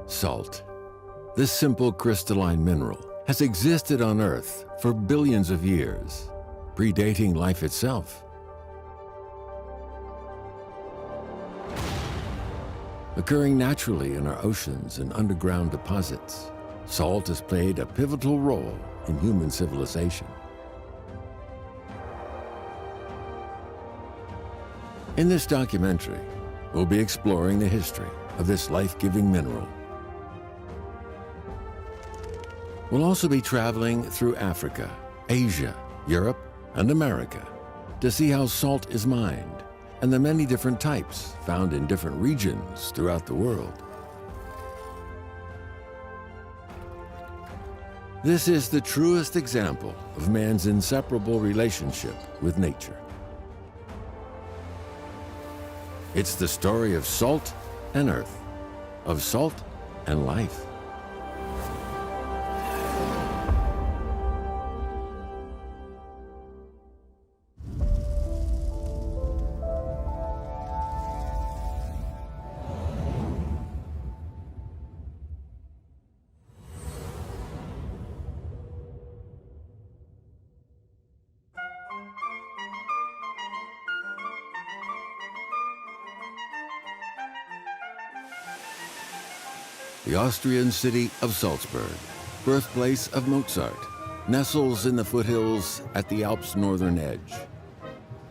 Salt. This simple crystalline mineral has existed on Earth for billions of years, predating life itself. Occurring naturally in our oceans and underground deposits, salt has played a pivotal role in human civilization. In this documentary, we'll be exploring the history of this life-giving mineral. We'll also be traveling through Africa, Asia, Europe, and America to see how salt is mined and the many different types found in different regions throughout the world. This is the truest example of man's inseparable relationship with nature. It's the story of salt and earth, of salt and life. The Austrian city of Salzburg, birthplace of Mozart, nestles in the foothills at the Alps' northern edge.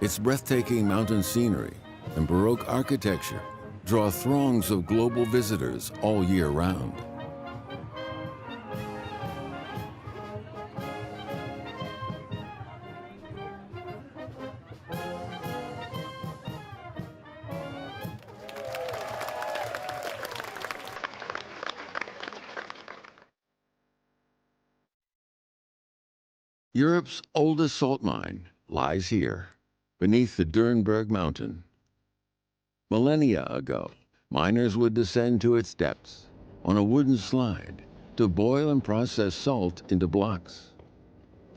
Its breathtaking mountain scenery and Baroque architecture draw throngs of global visitors all year round. Europe's oldest salt mine lies here, beneath the Dürnberg mountain. Millennia ago, miners would descend to its depths on a wooden slide to boil and process salt into blocks.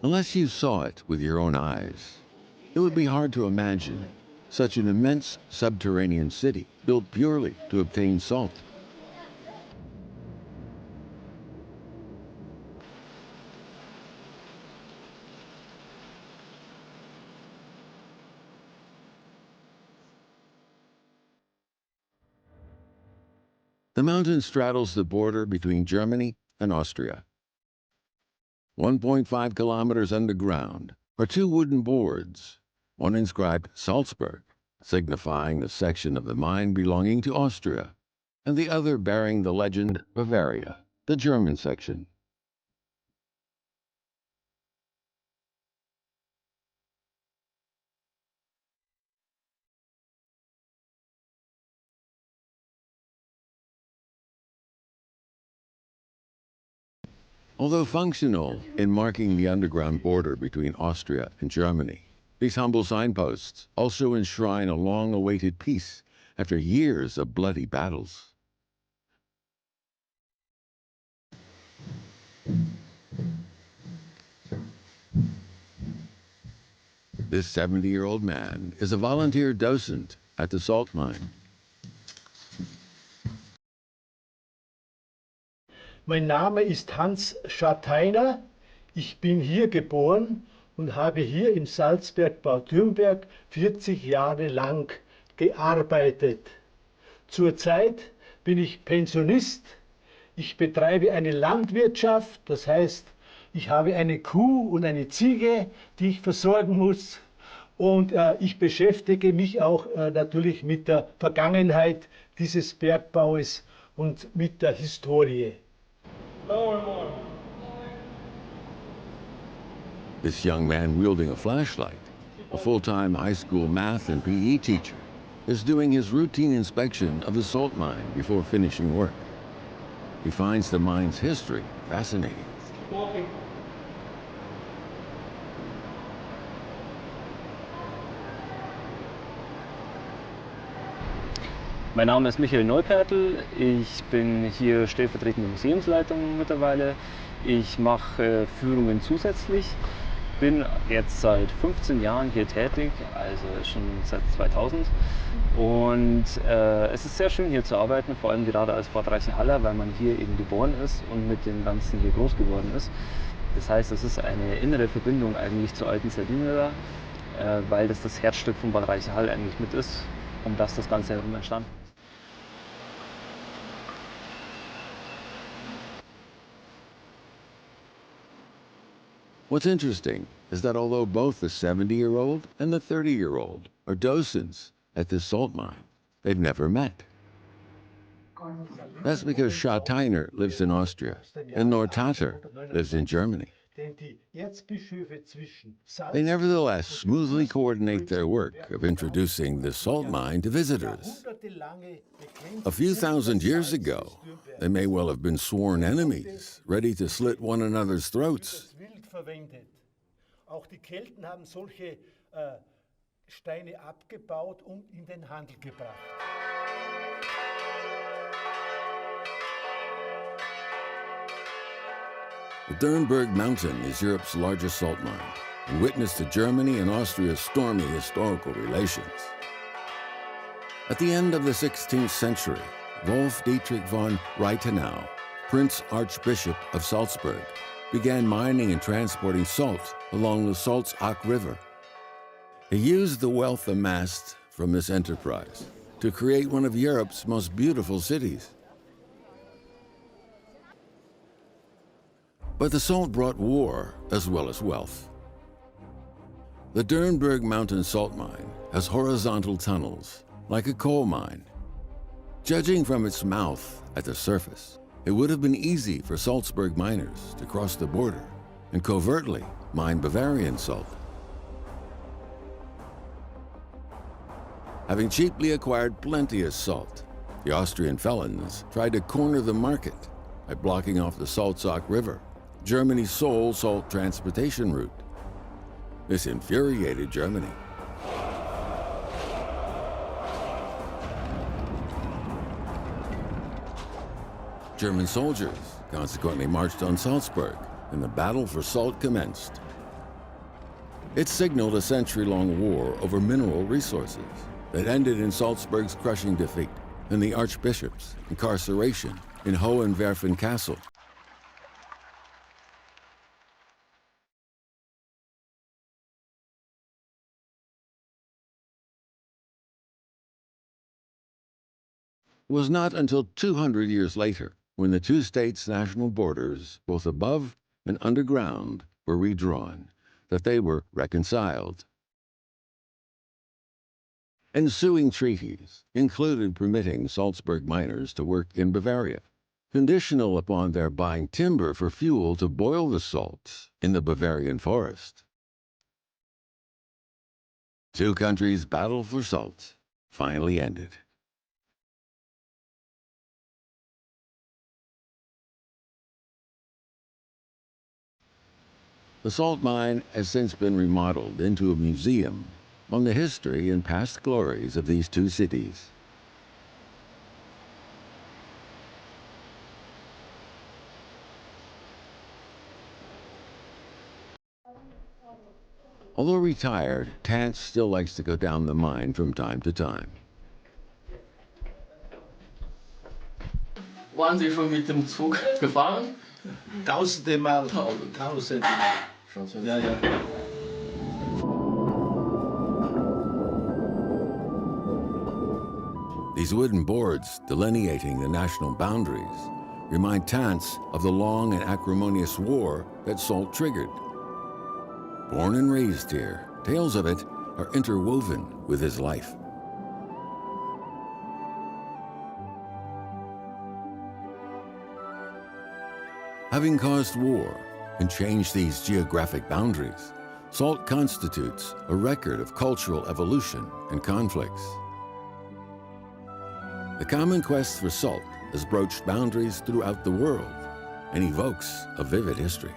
Unless you saw it with your own eyes, it would be hard to imagine such an immense subterranean city built purely to obtain salt. The mountain straddles the border between Germany and Austria. 1.5 kilometers underground are two wooden boards, one inscribed Salzburg, signifying the section of the mine belonging to Austria, and the other bearing the legend Bavaria, the German section. Although functional in marking the underground border between Austria and Germany, these humble signposts also enshrine a long-awaited peace after years of bloody battles. This 70-year-old man is a volunteer docent at the salt mine. Mein Name ist Hans Scharteiner. Ich bin hier geboren und habe hier im Salzbergbau Dürnberg 40 Jahre lang gearbeitet. Zurzeit bin ich Pensionist. Ich betreibe eine Landwirtschaft, das heißt, ich habe eine Kuh und eine Ziege, die ich versorgen muss. Und ich beschäftige mich auch natürlich mit der Vergangenheit dieses Bergbaues und mit der Historie. This young man wielding a flashlight, a full-time high school math and PE teacher, is doing his routine inspection of the salt mine before finishing work. He finds the mine's history fascinating. Mein Name ist Michael Neupertl, ich bin hier stellvertretende Museumsleitung mittlerweile. Ich mache Führungen zusätzlich bin jetzt seit 15 Jahren hier tätig, also schon seit 2000. Und es ist sehr schön hier zu arbeiten, vor allem gerade als Vortreichenhaller, weil man hier eben geboren ist und mit dem Ganzen hier groß geworden ist. Das heißt, es ist eine innere Verbindung eigentlich zur alten Sardinien, weil das Herzstück von Bad Reichenhall eigentlich mit ist, um das Ganze herum entstanden ist. What's interesting is that although both the 70-year-old and the 30-year-old are docents at this salt mine, they've never met. That's because Scharteiner lives in Austria and Nortater lives in Germany. They nevertheless smoothly coordinate their work of introducing the salt mine to visitors. A few thousand years ago, they may well have been sworn enemies, ready to slit one another's throats. Auch die Kelten haben solche Steine abgebaut und in den Handel gebracht. The Dernberg Mountain is Europe's largest salt mine and witness to Germany and Austria's stormy historical relations. At the end of the 16th century, Wolf Dietrich von Reithenau, Prince Archbishop of Salzburg, began mining and transporting salt along the Salzach River. He used the wealth amassed from this enterprise to create one of Europe's most beautiful cities. But the salt brought war as well as wealth. The Dernberg Mountain Salt Mine has horizontal tunnels, like a coal mine. Judging from its mouth at the surface, it would have been easy for Salzburg miners to cross the border and covertly mine Bavarian salt. Having cheaply acquired plenteous salt, the Austrian felons tried to corner the market by blocking off the Salzach River, Germany's sole salt transportation route. This infuriated Germany. German soldiers consequently marched on Salzburg, and the battle for salt commenced. It signaled a century-long war over mineral resources that ended in Salzburg's crushing defeat and the Archbishop's incarceration in Hohenwerfen Castle. It was not until 200 years later, when the two states' national borders, both above and underground, were redrawn, that they were reconciled. Ensuing treaties included permitting Salzburg miners to work in Bavaria, conditional upon their buying timber for fuel to boil the salts in the Bavarian forest. Two countries' battle for salt finally ended. The salt mine has since been remodeled into a museum on the history and past glories of these two cities. Although retired, Tance still likes to go down the mine from time to time. Waren Sie schon mit dem Zug gefahren? Tausende Mal. Tausende Mal. Ja, ja. These wooden boards delineating the national boundaries remind Tance of the long and acrimonious war that salt triggered. Born and raised here, tales of it are interwoven with his life. Having caused war and changed these geographic boundaries, salt constitutes a record of cultural evolution and conflicts. The common quest for salt has broached boundaries throughout the world and evokes a vivid history.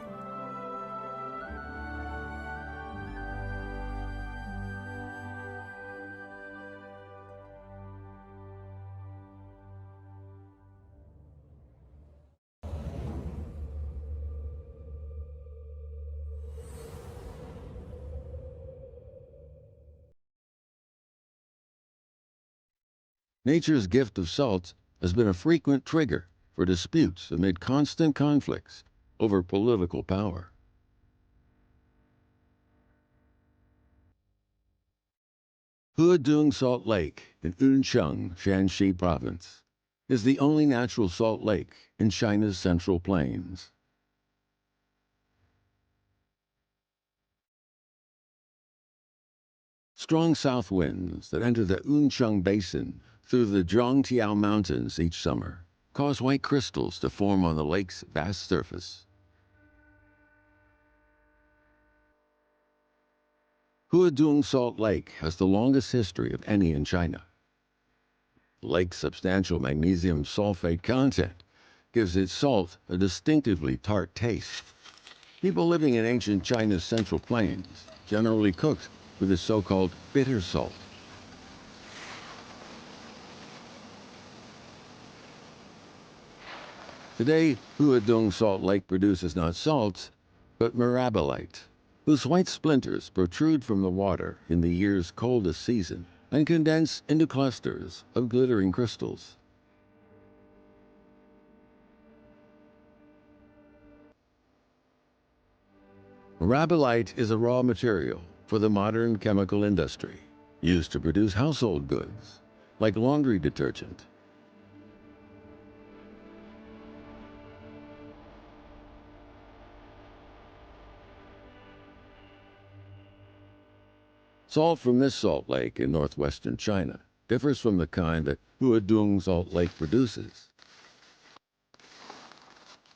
Nature's gift of salts has been a frequent trigger for disputes amid constant conflicts over political power. Huadong Salt Lake in Yuncheng, Shanxi Province, is the only natural salt lake in China's Central Plains. Strong south winds that enter the Yuncheng Basin through the Zhangtiao Mountains each summer cause white crystals to form on the lake's vast surface. Huadong Salt Lake has the longest history of any in China. The lake's substantial magnesium sulfate content gives its salt a distinctively tart taste. People living in ancient China's Central Plains generally cooked with the so-called bitter salt. Today, Huadong Salt Lake produces not salts, but mirabilite, whose white splinters protrude from the water in the year's coldest season and condense into clusters of glittering crystals. Mirabilite is a raw material for the modern chemical industry, used to produce household goods, like laundry detergent. Salt from this salt lake in northwestern China differs from the kind that Huadong Salt Lake produces.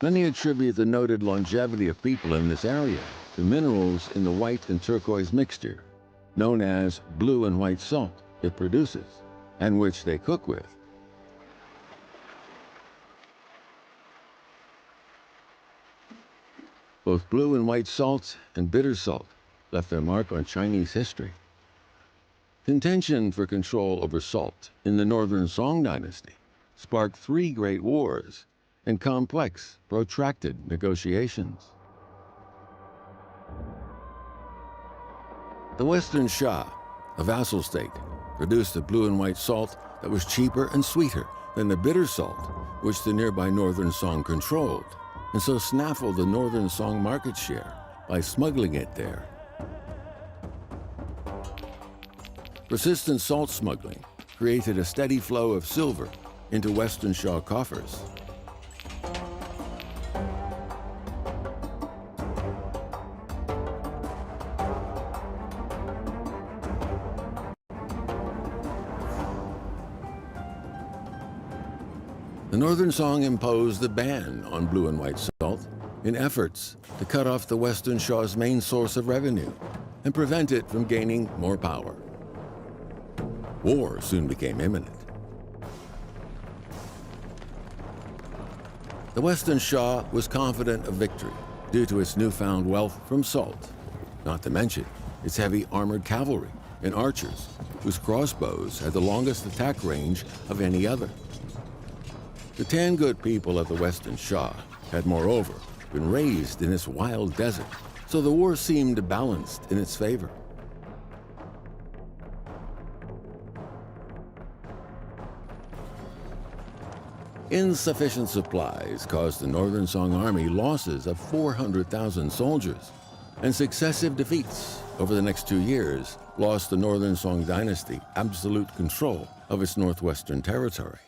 Many attribute the noted longevity of people in this area to minerals in the white and turquoise mixture, known as blue and white salt, it produces, and which they cook with. Both blue and white salt and bitter salt left their mark on Chinese history. Contention for control over salt in the Northern Song dynasty sparked 3 great wars and complex, protracted negotiations. The Western Shah, a vassal state, produced a blue and white salt that was cheaper and sweeter than the bitter salt which the nearby Northern Song controlled, and so snaffled the Northern Song market share by smuggling it there. Persistent salt smuggling created a steady flow of silver into Western Shah coffers. The Northern Song imposed a ban on blue and white salt in efforts to cut off the Western Shah's main source of revenue and prevent it from gaining more power. War soon became imminent. The Western Shah was confident of victory due to its newfound wealth from salt, not to mention its heavy armored cavalry and archers, whose crossbows had the longest attack range of any other. The Tangut people of the Western Shah had, moreover, been raised in this wild desert, so the war seemed balanced in its favor. Insufficient supplies caused the Northern Song army losses of 400,000 soldiers, and successive defeats over the next 2 years lost the Northern Song dynasty absolute control of its northwestern territory.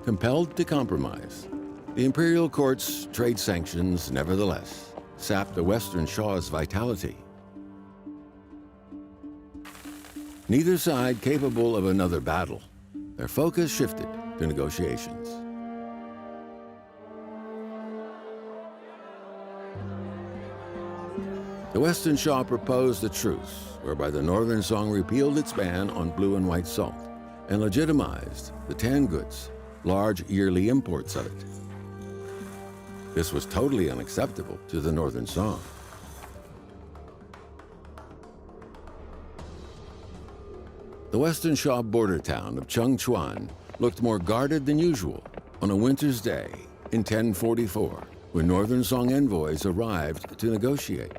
Compelled to compromise, the imperial court's trade sanctions nevertheless sapped the Western Shah's vitality. Neither side capable of another battle, their focus shifted to negotiations. The Western Shah proposed a truce whereby the Northern Song repealed its ban on blue and white salt and legitimized the Tangut's large yearly imports of it. This was totally unacceptable to the Northern Song. The Western Shah border town of Chengchuan looked more guarded than usual on a winter's day in 1044, when Northern Song envoys arrived to negotiate.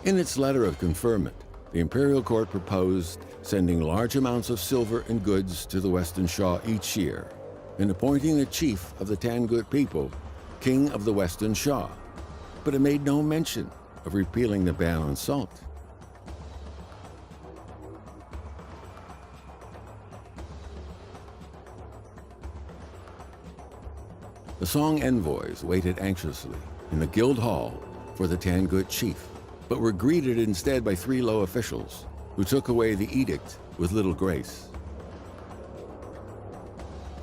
In its letter of conferment, the imperial court proposed sending large amounts of silver and goods to the Western Shah each year and appointing the chief of the Tangut people king of the Western Shah. But it made no mention of repealing the ban on salt. The Song envoys waited anxiously in the guild hall for the Tangut chief, but were greeted instead by 3 low officials who took away the edict with little grace.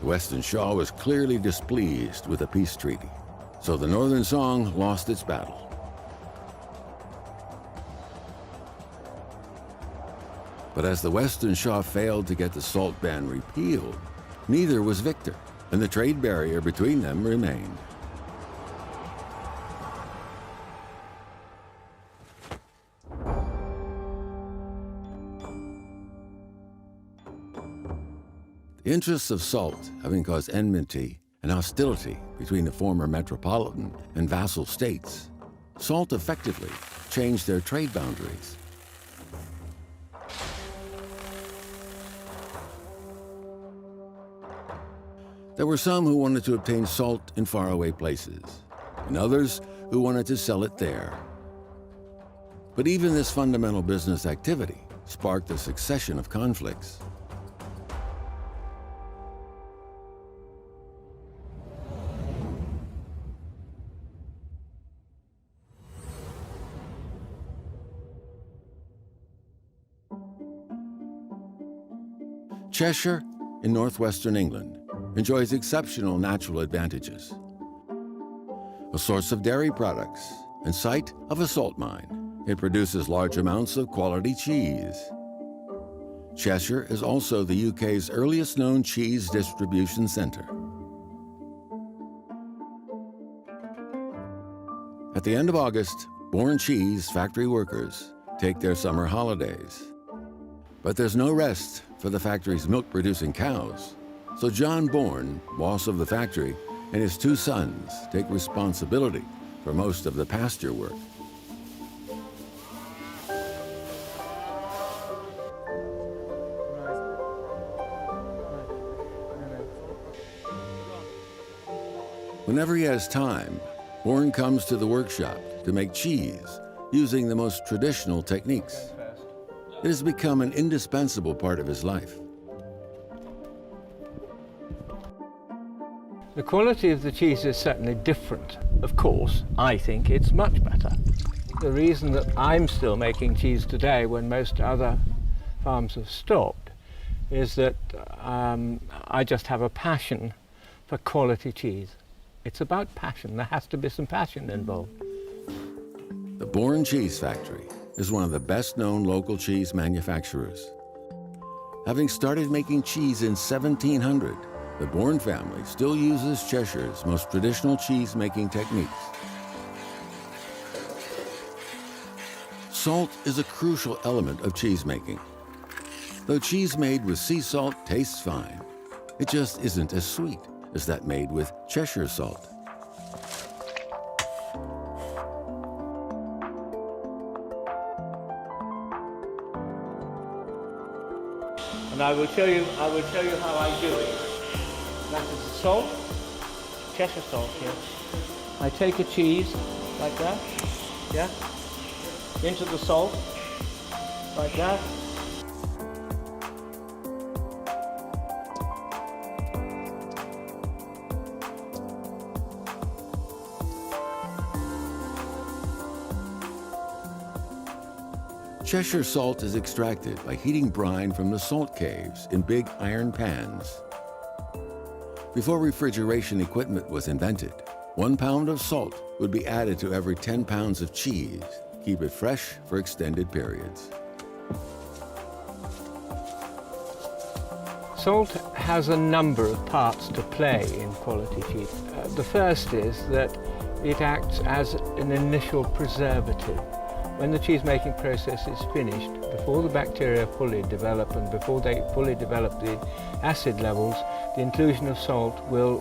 The Western Shah was clearly displeased with the peace treaty, so the Northern Song lost its battle. But as the Western Shah failed to get the salt ban repealed, neither was victor, and the trade barrier between them remained. The interests of salt having caused enmity and hostility between the former metropolitan and vassal states, salt effectively changed their trade boundaries. There were some who wanted to obtain salt in faraway places, and others who wanted to sell it there. But even this fundamental business activity sparked a succession of conflicts. Cheshire, in northwestern England, enjoys exceptional natural advantages. A source of dairy products and site of a salt mine, it produces large amounts of quality cheese. Cheshire is also the UK's earliest known cheese distribution centre. At the end of August, Bourne cheese factory workers take their summer holidays. But there's no rest for the factory's milk-producing cows. So John Bourne, boss of the factory, and his 2 sons take responsibility for most of the pasture work. Whenever he has time, Bourne comes to the workshop to make cheese using the most traditional techniques. It has become an indispensable part of his life. The quality of the cheese is certainly different. Of course, I think it's much better. The reason that I'm still making cheese today when most other farms have stopped is that I just have a passion for quality cheese. It's about passion. There has to be some passion involved. The Bourne Cheese Factory is one of the best-known local cheese manufacturers. Having started making cheese in 1700, the Bourne family still uses Cheshire's most traditional cheese-making techniques. Salt is a crucial element of cheese-making. Though cheese made with sea salt tastes fine, it just isn't as sweet as that made with Cheshire salt. And I will show you how I do it. That is salt, Cheshire salt here. I take a cheese like that, yeah, into the salt, like that. Cheshire salt is extracted by heating brine from the salt caves in big iron pans. Before refrigeration equipment was invented, 1 pound of salt would be added to every 10 pounds of cheese. Keep it fresh for extended periods. Salt has a number of parts to play in quality cheese. The first is that it acts as an initial preservative. When the cheese-making process is finished, before the bacteria fully develop and before they fully develop the acid levels, the inclusion of salt will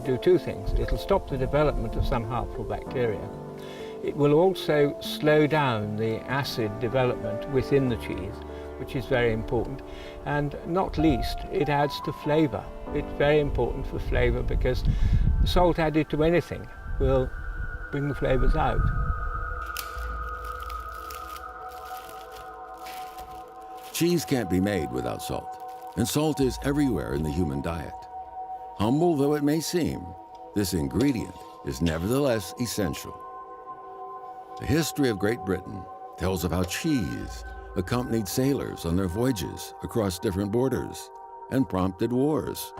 do 2 things. It'll stop the development of some harmful bacteria, It will also slow down the acid development within the cheese, which is very important. And not least, it adds to flavour. It's very important for flavour because salt added to anything will bring the flavours out. Cheese can't be made without salt, and salt is everywhere in the human diet. Humble though it may seem, this ingredient is nevertheless essential. The history of Great Britain tells of how cheese accompanied sailors on their voyages across different borders and prompted wars.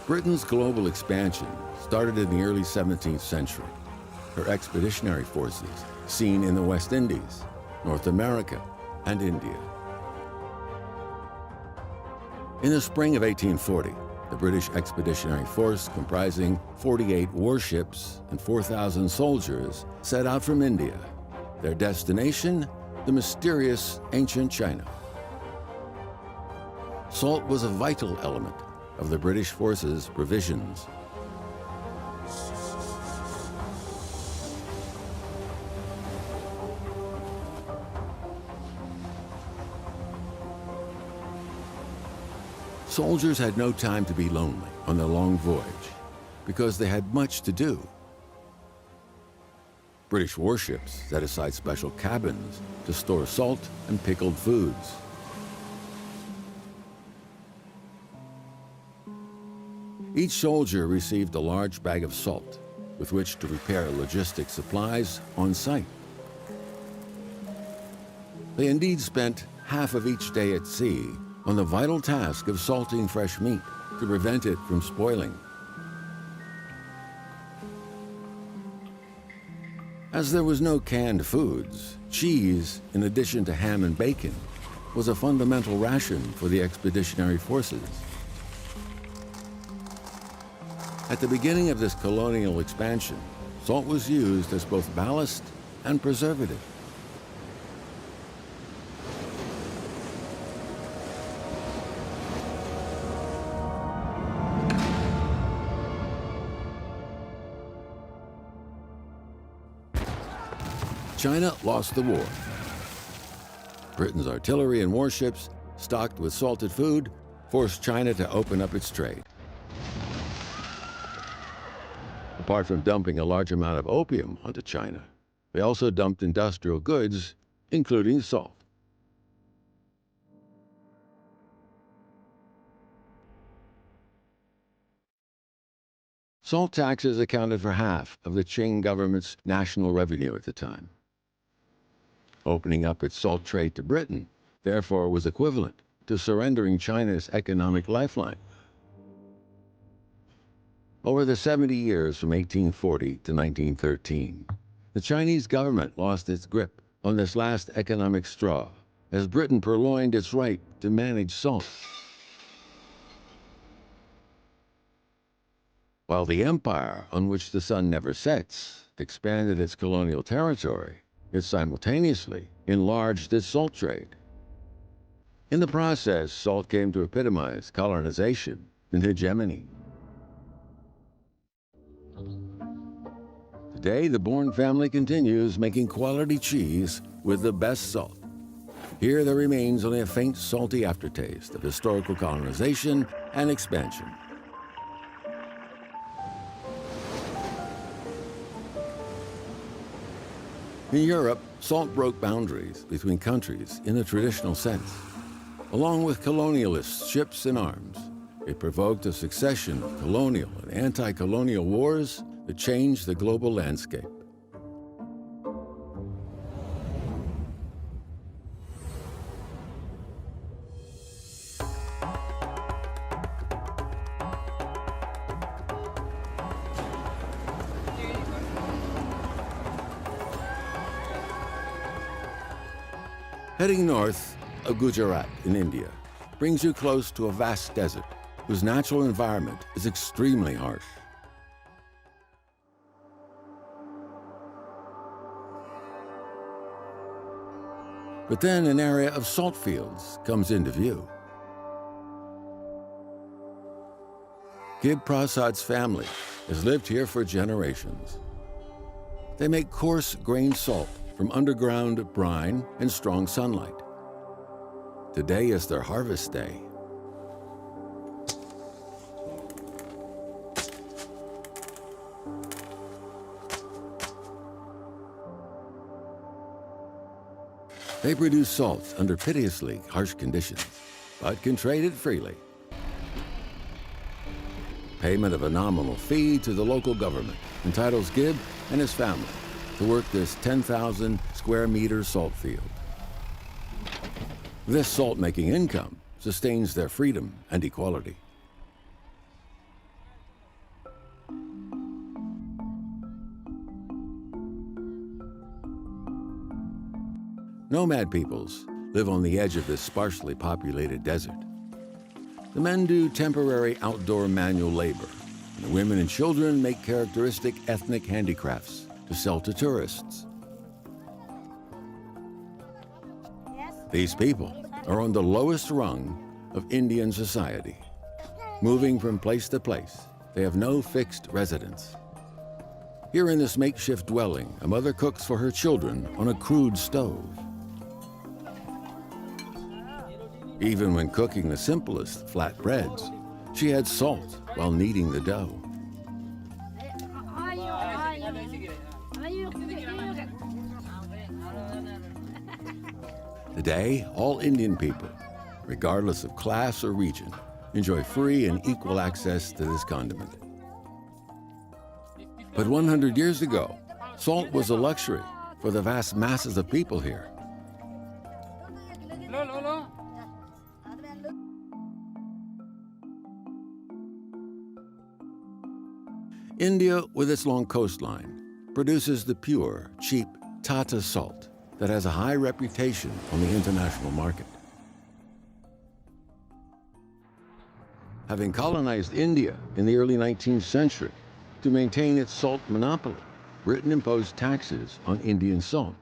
Britain's global expansion started in the early 17th century. Her expeditionary forces seen in the West Indies, North America, and India. In the spring of 1840, the British Expeditionary Force, comprising 48 warships and 4,000 soldiers, set out from India. Their destination, the mysterious ancient China. Salt was a vital element of the British forces' provisions. Soldiers had no time to be lonely on their long voyage because they had much to do. British warships set aside special cabins to store salt and pickled foods. Each soldier received a large bag of salt with which to prepare logistic supplies on site. They indeed spent half of each day at sea on the vital task of salting fresh meat to prevent it from spoiling. As there was no canned foods, cheese, in addition to ham and bacon, was a fundamental ration for the expeditionary forces. At the beginning of this colonial expansion, salt was used as both ballast and preservative. China lost the war. Britain's artillery and warships, stocked with salted food, forced China to open up its trade. Apart from dumping a large amount of opium onto China, they also dumped industrial goods, including salt. Salt taxes accounted for half of the Qing government's national revenue at the time. Opening up its salt trade to Britain, therefore, was equivalent to surrendering China's economic lifeline. Over the 70 years from 1840 to 1913, the Chinese government lost its grip on this last economic straw as Britain purloined its right to manage salt. While the empire on which the sun never sets expanded its colonial territory, it simultaneously enlarged its salt trade. In the process, salt came to epitomize colonization and hegemony. Today, the Bourne family continues making quality cheese with the best salt. Here there remains only a faint salty aftertaste of historical colonization and expansion. In Europe, salt broke boundaries between countries in the traditional sense. Along with colonialist ships and arms, it provoked a succession of colonial and anti-colonial wars that changed the global landscape. Heading north of Gujarat in India brings you close to a vast desert whose natural environment is extremely harsh. But then an area of salt fields comes into view. Gib Prasad's family has lived here for generations. They make coarse grained salt from underground brine and strong sunlight. Today is their harvest day. They produce salt under piteously harsh conditions, but can trade it freely. Payment of a nominal fee to the local government entitles Gib and his family to work this 10,000 square meter salt field. This salt-making income sustains their freedom and equality. Nomad peoples live on the edge of this sparsely populated desert. The men do temporary outdoor manual labor, and the women and children make characteristic ethnic handicrafts to sell to tourists. These people are on the lowest rung of Indian society. Moving from place to place, they have no fixed residence. Here in this makeshift dwelling, a mother cooks for her children on a crude stove. Even when cooking the simplest flat breads, she adds salt while kneading the dough. Today, all Indian people, regardless of class or region, enjoy free and equal access to this condiment. But 100 years ago, salt was a luxury for the vast masses of people here. India, with its long coastline, produces the pure, cheap Tata salt that has a high reputation on the international market. Having colonized India in the early 19th century to maintain its salt monopoly, Britain imposed taxes on Indian salt,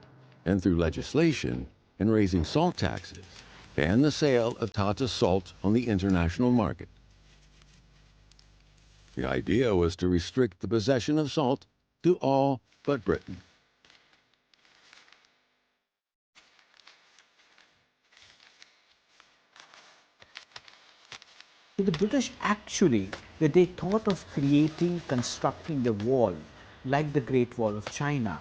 and through legislation and raising salt taxes, banned the sale of Tata salt on the international market. The idea was to restrict the possession of salt to all but Britain. So the British actually, they thought of constructing the wall like the Great Wall of China.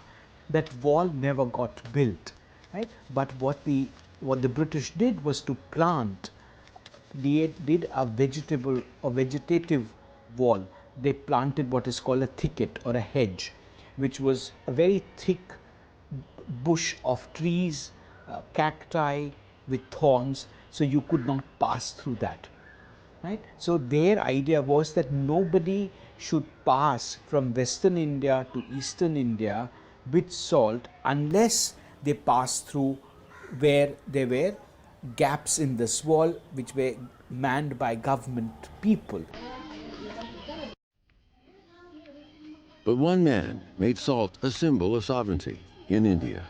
That wall never got built, right? But what the British did was to plant. They did a vegetative wall. They planted what is called a thicket or a hedge, which was a very thick bush of trees, cacti with thorns, so you could not pass through that. Right? So their idea was that nobody should pass from Western India to Eastern India with salt unless they passed through where there were gaps in this wall which were manned by government people. But one man made salt a symbol of sovereignty in India.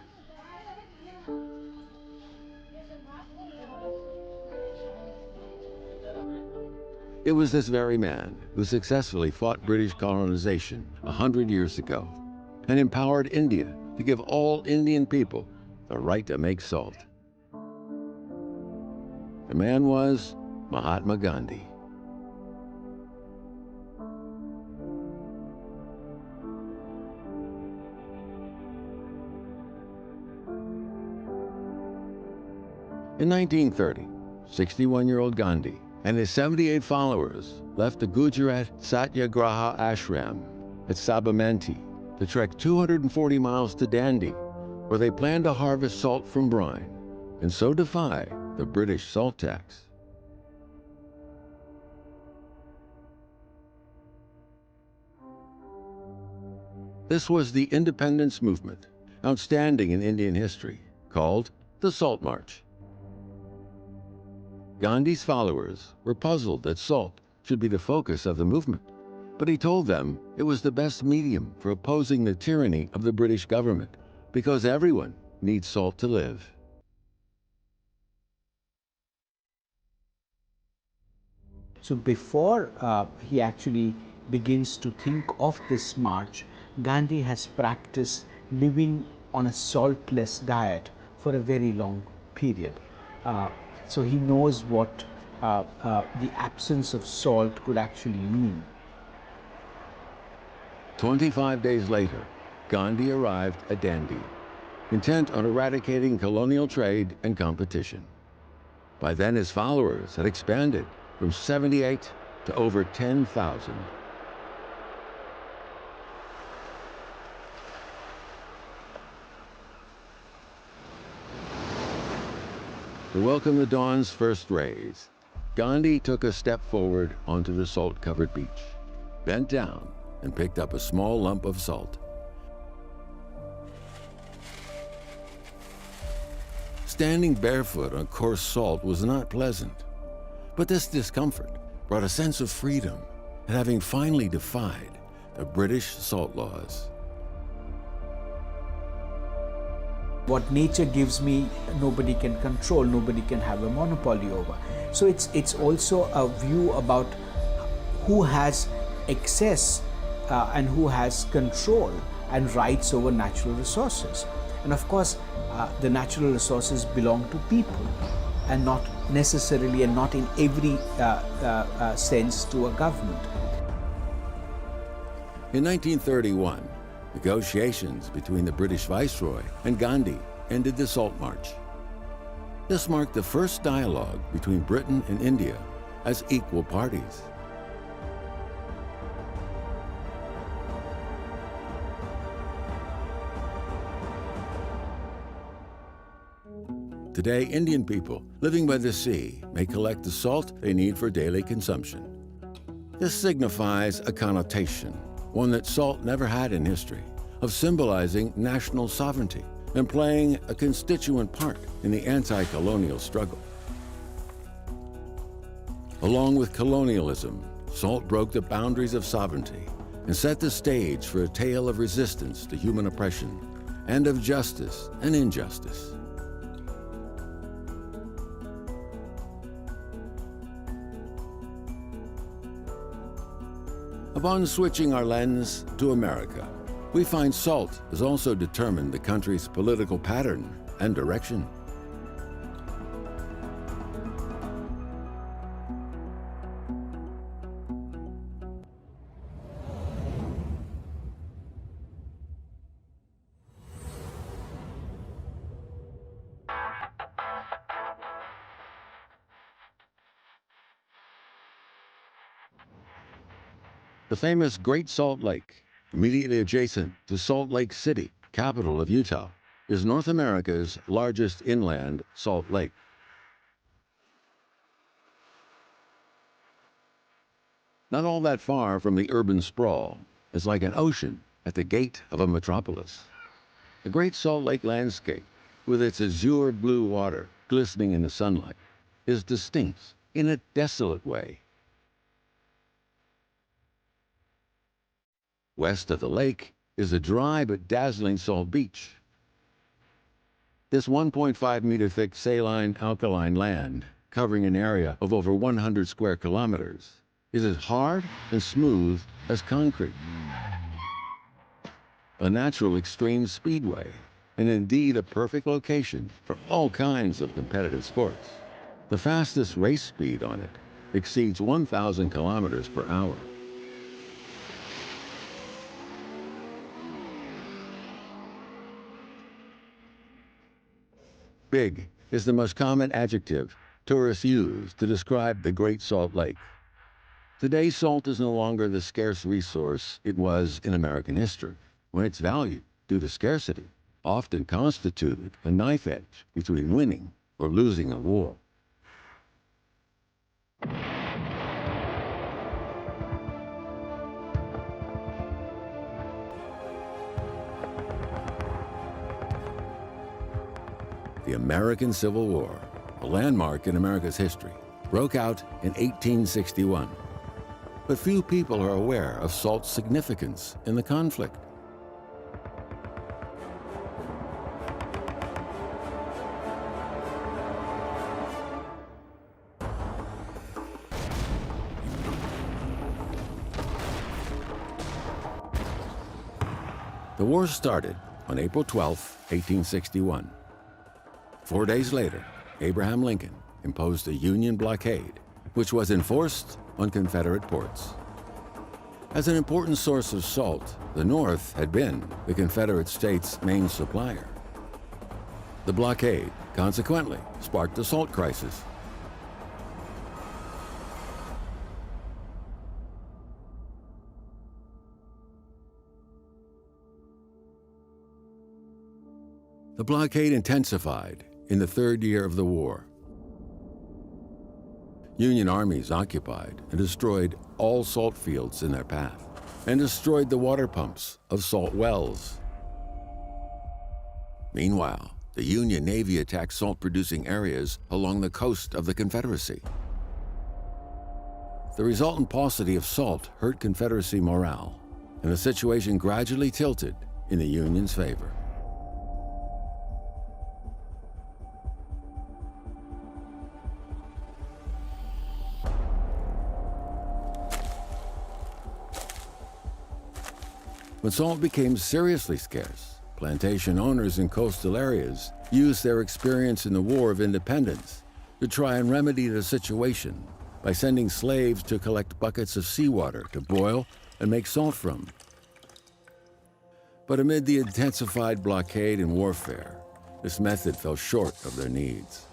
It was this very man who successfully fought British colonization 100 years ago and empowered India to give all Indian people the right to make salt. The man was Mahatma Gandhi. In 1930, 61-year-old Gandhi and his 78 followers left the Gujarat Satyagraha ashram at Sabarmati to trek 240 miles to Dandi, where they planned to harvest salt from brine and so defy the British salt tax. This was the independence movement, outstanding in Indian history, called the Salt March. Gandhi's followers were puzzled that salt should be the focus of the movement, but he told them it was the best medium for opposing the tyranny of the British government, because everyone needs salt to live. So before he actually begins to think of this march, Gandhi has practiced living on a saltless diet for a very long period. So he knows what the absence of salt could actually mean. 25 days later, Gandhi arrived at Dandi, intent on eradicating colonial trade and competition. By then, his followers had expanded from 78 to over 10,000. To welcome the dawn's first rays, Gandhi took a step forward onto the salt-covered beach, bent down, and picked up a small lump of salt. Standing barefoot on coarse salt was not pleasant, but this discomfort brought a sense of freedom at having finally defied the British salt laws. What nature gives me, nobody can control, nobody can have a monopoly over. So it's also a view about who has excess and who has control and rights over natural resources. And of course, the natural resources belong to people and not necessarily and not in every sense to a government. In 1931, negotiations between the British Viceroy and Gandhi ended the Salt March. This marked the first dialogue between Britain and India as equal parties. Today, Indian people living by the sea may collect the salt they need for daily consumption. This signifies a connotation, one that salt never had in history, of symbolizing national sovereignty and playing a constituent part in the anti-colonial struggle. Along with colonialism, salt broke the boundaries of sovereignty and set the stage for a tale of resistance to human oppression and of justice and injustice. Upon switching our lens to America, we find salt has also determined the country's political pattern and direction. The famous Great Salt Lake, immediately adjacent to Salt Lake City, capital of Utah, is North America's largest inland salt lake. Not all that far from the urban sprawl, it's like an ocean at the gate of a metropolis. The Great Salt Lake landscape, with its azure blue water glistening in the sunlight, is distinct in a desolate way. West of the lake is a dry but dazzling salt beach. This 1.5-meter thick saline alkaline land, covering an area of over 100 square kilometers, is as hard and smooth as concrete. A natural extreme speedway, and indeed a perfect location for all kinds of competitive sports. The fastest race speed on it exceeds 1,000 kilometers per hour. Big is the most common adjective tourists use to describe the Great Salt Lake. Today, salt is no longer the scarce resource it was in American history, when its value, due to scarcity, often constituted a knife edge between winning or losing a war. The American Civil War, a landmark in America's history, broke out in 1861. But few people are aware of salt's significance in the conflict. The war started on April 12, 1861. 4 days later, Abraham Lincoln imposed a Union blockade, which was enforced on Confederate ports. As an important source of salt, the North had been the Confederate States' main supplier. The blockade, consequently, sparked a salt crisis. The blockade intensified in the third year of the war. Union armies occupied and destroyed all salt fields in their path and destroyed the water pumps of salt wells. Meanwhile, the Union Navy attacked salt-producing areas along the coast of the Confederacy. The resultant paucity of salt hurt Confederacy morale, and the situation gradually tilted in the Union's favor. When salt became seriously scarce, plantation owners in coastal areas used their experience in the War of Independence to try and remedy the situation by sending slaves to collect buckets of seawater to boil and make salt from. But amid the intensified blockade and warfare, this method fell short of their needs.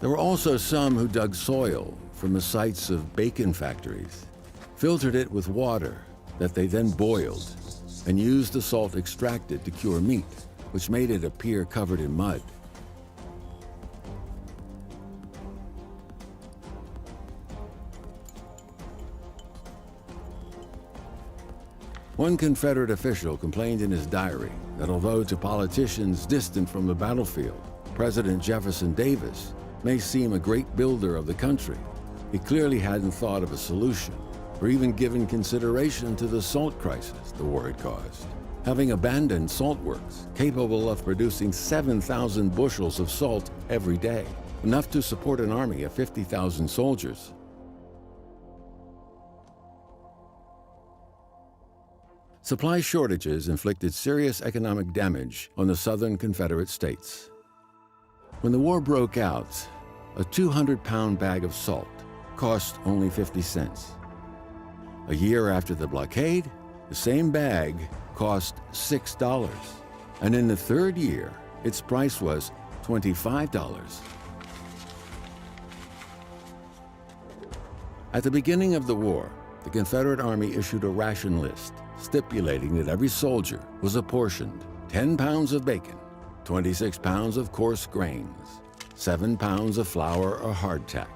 There were also some who dug soil from the sites of bacon factories, filtered it with water that they then boiled, and used the salt extracted to cure meat, which made it appear covered in mud. One Confederate official complained in his diary that although to politicians distant from the battlefield, President Jefferson Davis may seem a great builder of the country, he clearly hadn't thought of a solution or even given consideration to the salt crisis the war had caused, having abandoned salt works capable of producing 7,000 bushels of salt every day, enough to support an army of 50,000 soldiers. Supply shortages inflicted serious economic damage on the southern Confederate states. When the war broke out, a 200-pound bag of salt cost only 50 cents. A year after the blockade, the same bag cost $6. And in the third year, its price was $25. At the beginning of the war, the Confederate Army issued a ration list stipulating that every soldier was apportioned 10 pounds of bacon, 26 pounds of coarse grains, 7 pounds of flour or hardtack,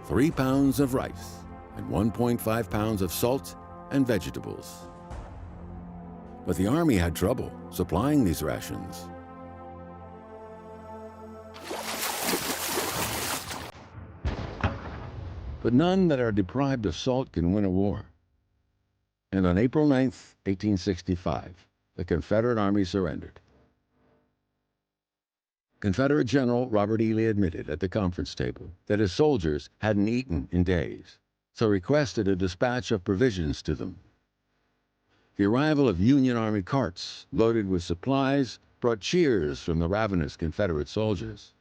3 pounds of rice, and 1.5 pounds of salt and vegetables. But the Army had trouble supplying these rations. But none that are deprived of salt can win a war. And on April 9, 1865, the Confederate Army surrendered. Confederate General Robert E. Lee admitted at the conference table that his soldiers hadn't eaten in days, so requested a dispatch of provisions to them. The arrival of Union Army carts loaded with supplies brought cheers from the ravenous Confederate soldiers.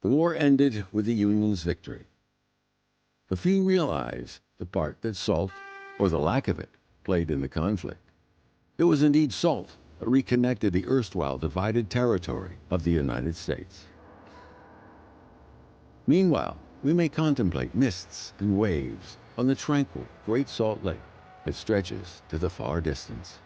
The war ended with the Union's victory. But few realize the part that salt, or the lack of it, played in the conflict. It was indeed salt that reconnected the erstwhile divided territory of the United States. Meanwhile, we may contemplate mists and waves on the tranquil Great Salt Lake that stretches to the far distance.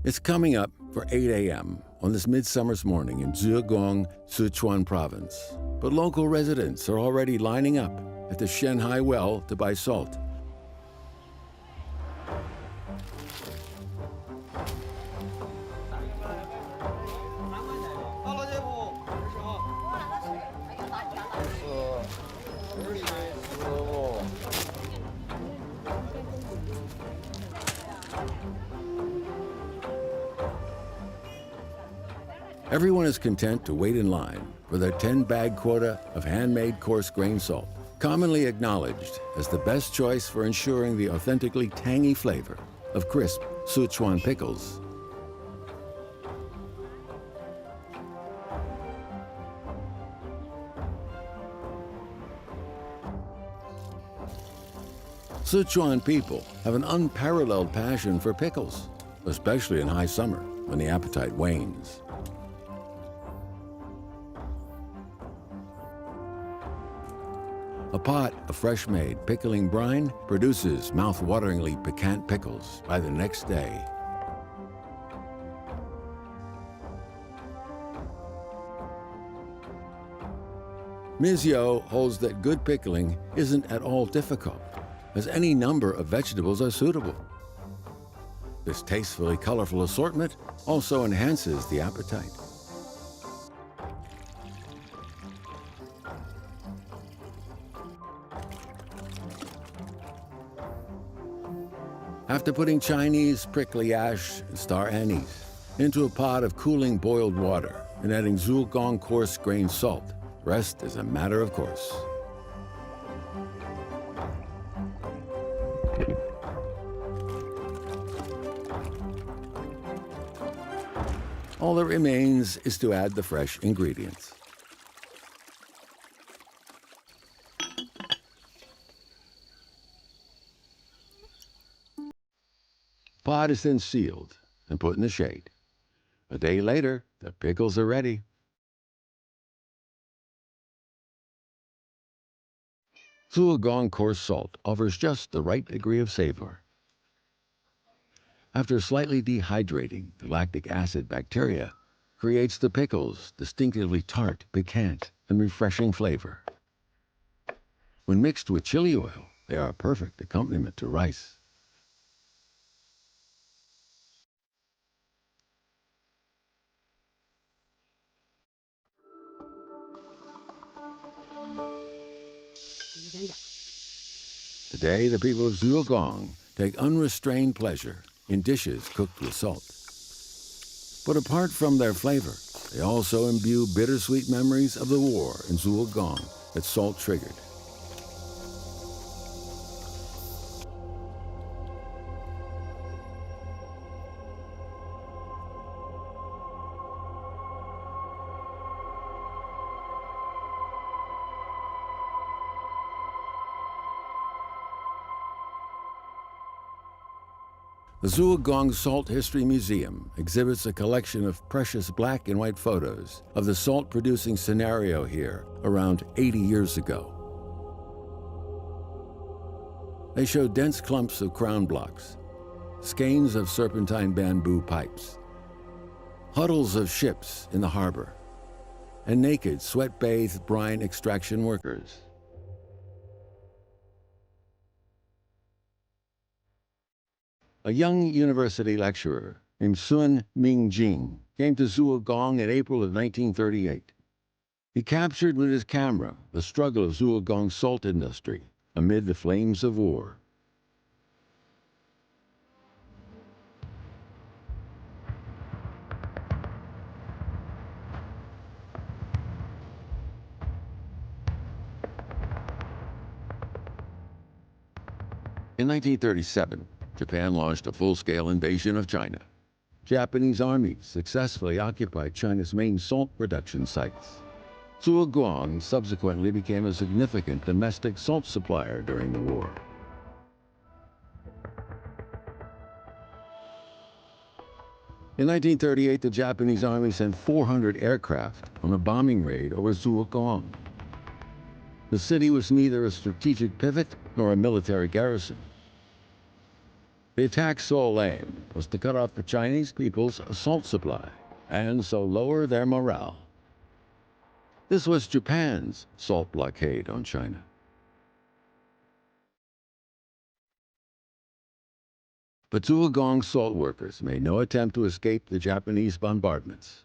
It's coming up for 8 a.m. on this midsummer's morning in Zhejiang, Sichuan province. But local residents are already lining up at the Shanghai well to buy salt. Everyone is content to wait in line for their 10-bag quota of handmade coarse grain salt, commonly acknowledged as the best choice for ensuring the authentically tangy flavor of crisp Sichuan pickles. Sichuan people have an unparalleled passion for pickles, especially in high summer when the appetite wanes. A pot of fresh-made pickling brine produces mouth-wateringly piquant pickles by the next day. Ms. Yo holds that good pickling isn't at all difficult, as any number of vegetables are suitable. This tastefully colorful assortment also enhances the appetite. After putting Chinese prickly ash and star anise into a pot of cooling boiled water and adding Zhuogong coarse grain salt, rest is a matter of course. All that remains is to add the fresh ingredients. Pot is then sealed and put in the shade. A day later, the pickles are ready. Zhuogong coarse salt offers just the right degree of savor. After slightly dehydrating, the lactic acid bacteria creates the pickles' distinctively tart, piquant, and refreshing flavor. When mixed with chili oil, they are a perfect accompaniment to rice. Today, the people of Zhuogong take unrestrained pleasure in dishes cooked with salt. But apart from their flavor, they also imbue bittersweet memories of the war in Zhuogong that salt triggered. The Zhuogong Salt History Museum exhibits a collection of precious black and white photos of the salt-producing scenario here around 80 years ago. They show dense clumps of crown blocks, skeins of serpentine bamboo pipes, huddles of ships in the harbor, and naked, sweat-bathed brine extraction workers. A young university lecturer named Sun Mingjing came to Zhuogong in April of 1938. He captured with his camera the struggle of Zhuogong's salt industry amid the flames of war. In 1937, Japan launched a full-scale invasion of China. Japanese armies successfully occupied China's main salt production sites. Zhuogong subsequently became a significant domestic salt supplier during the war. In 1938, the Japanese army sent 400 aircraft on a bombing raid over Zhuogong. The city was neither a strategic pivot nor a military garrison. The attack's sole aim was to cut off the Chinese people's salt supply and so lower their morale. This was Japan's salt blockade on China. But Zhuogong salt workers made no attempt to escape the Japanese bombardments.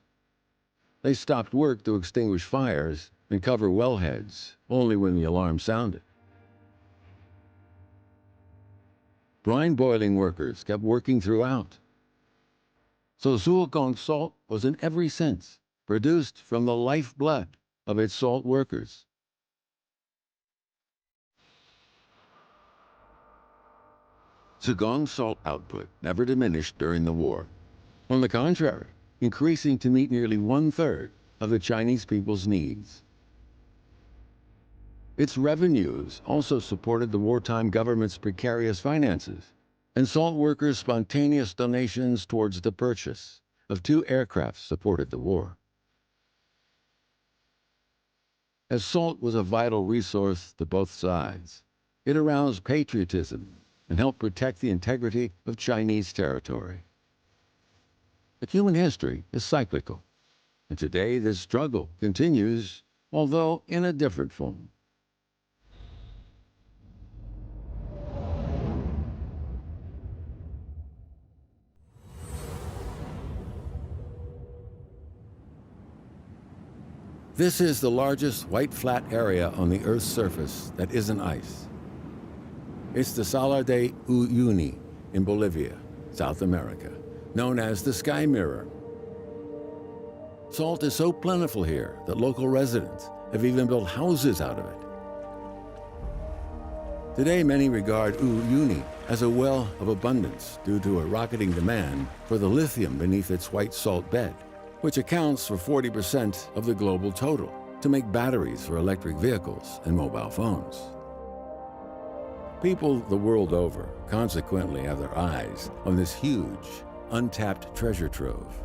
They stopped work to extinguish fires and cover wellheads only when the alarm sounded. Brine boiling workers kept working throughout. So Zhuogong salt was in every sense produced from the lifeblood of its salt workers. Zhuogong salt output never diminished during the war. On the contrary, increasing to meet nearly 1/3 of the Chinese people's needs. Its revenues also supported the wartime government's precarious finances and salt workers' spontaneous donations towards the purchase of 2 aircraft supported the war. As salt was a vital resource to both sides, it aroused patriotism and helped protect the integrity of Chinese territory. But human history is cyclical, and today this struggle continues, although in a different form. This is the largest white flat area on the Earth's surface that isn't ice. It's the Salar de Uyuni in Bolivia, South America, known as the Sky Mirror. Salt is so plentiful here that local residents have even built houses out of it. Today, many regard Uyuni as a well of abundance due to a rocketing demand for the lithium beneath its white salt bed, which accounts for 40% of the global total, to make batteries for electric vehicles and mobile phones. People the world over consequently have their eyes on this huge, untapped treasure trove.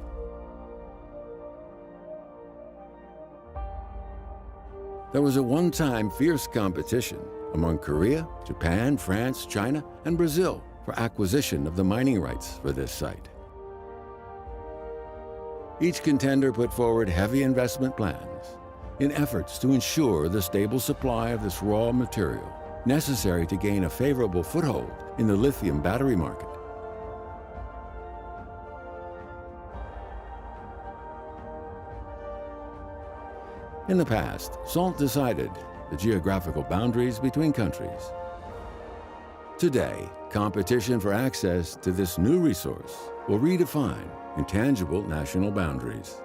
There was at one time fierce competition among Korea, Japan, France, China, and Brazil for acquisition of the mining rights for this site. Each contender put forward heavy investment plans in efforts to ensure the stable supply of this raw material necessary to gain a favorable foothold in the lithium battery market. In the past, salt decided the geographical boundaries between countries. Today, competition for access to this new resource will redefine intangible national boundaries.